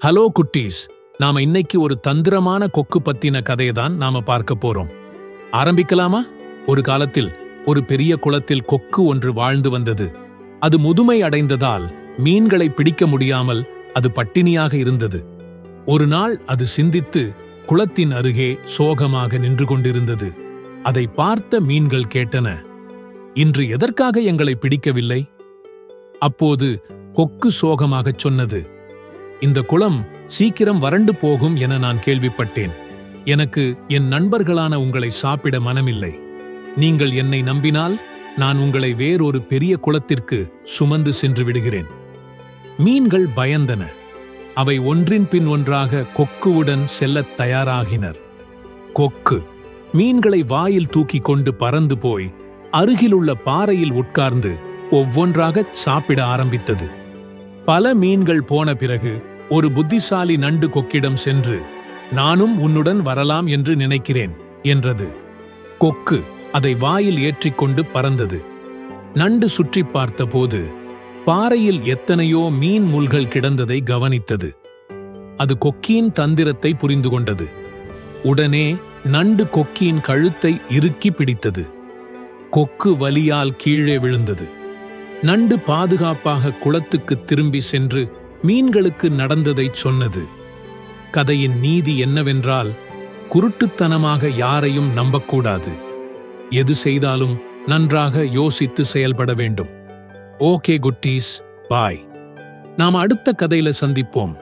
Hello குட்டீஸ், நாம இன்னைக்கு ஒரு தந்திரமான கொக்கு பத்தின கதையை தான் நாம பார்க்க போறோம். ஆரம்பிக்கலாமா? ஒரு காலத்தில் ஒரு பெரிய குளத்தில் கொக்கு ஒன்று வாழ்ந்து வந்தது. அது முதுமை அடைந்ததால் மீன்களை பிடிக்க முடியாமல் அது பட்டினியாக இருந்தது. ஒரு நாள் அது சிந்தித்து குளத்தின் அருகே சோகமாக நின்று கொண்டிருந்தது. அதை பார்த்த மீன்கள் கேட்டன, இன்று எதற்காக எங்களை பிடிக்கவில்லை? அப்போது கொக்கு சோகமாகச் சொன்னது, இந்த குளம் சீக்கிரம் வறண்டு போகும் என நான் கேள்விப்பட்டேன். எனக்கு என் நண்பர்களான உங்களை சாப்பிட மனமில்லை. நீங்கள் என்னை நம்பினால் நான் உங்களை வேறொரு பெரிய குளத்திற்கு சுமந்து சென்று விடுகிறேன். மீன்கள் பயந்தன. அவை ஒன்றின் பின் ஒன்றாக கொக்குவுடன் செல்லத் தயாராகினர். கொக்கு மீன்களை வாயில் தூக்கிக் கொண்டு பறந்து போய் அருகிலுள்ள பாறையில் உட்கார்ந்து ஒவ்வொன்றாகச் சாப்பிட ஆரம்பித்தது. பல மீன்கள் போன பிறகு ஒரு புத்திசாலி நண்டு கொக்கிடம் சென்று, நானும் உன்னுடன் வரலாம் என்று நினைக்கிறேன் என்றது. கொக்கு அதை வாயில் ஏற்றிக்கொண்டு பறந்தது. நண்டு சுற்றி பார்த்தபோது பாறையில் எத்தனையோ மீன் முள்கள் கிடந்ததை கவனித்தது. அது கொக்கியின் தந்திரத்தை புரிந்து கொண்டது. உடனே நண்டு கொக்கியின் கழுத்தை இறுக்கி பிடித்தது. கொக்கு வலியால் கீழே விழுந்தது. நண்டு பாதுகாப்பாக குளத்துக்கு திரும்பி சென்று மீன்களுக்கு நடந்ததை சொன்னது. கதையின் நீதி என்னவென்றால், குருட்டுத்தனமாக யாரையும் நம்பக்கூடாது. எது செய்தாலும் நன்றாக யோசித்து செயல்பட வேண்டும். ஓகே குட்டீஸ், பாய். நாம் அடுத்த கதையில சந்திப்போம்.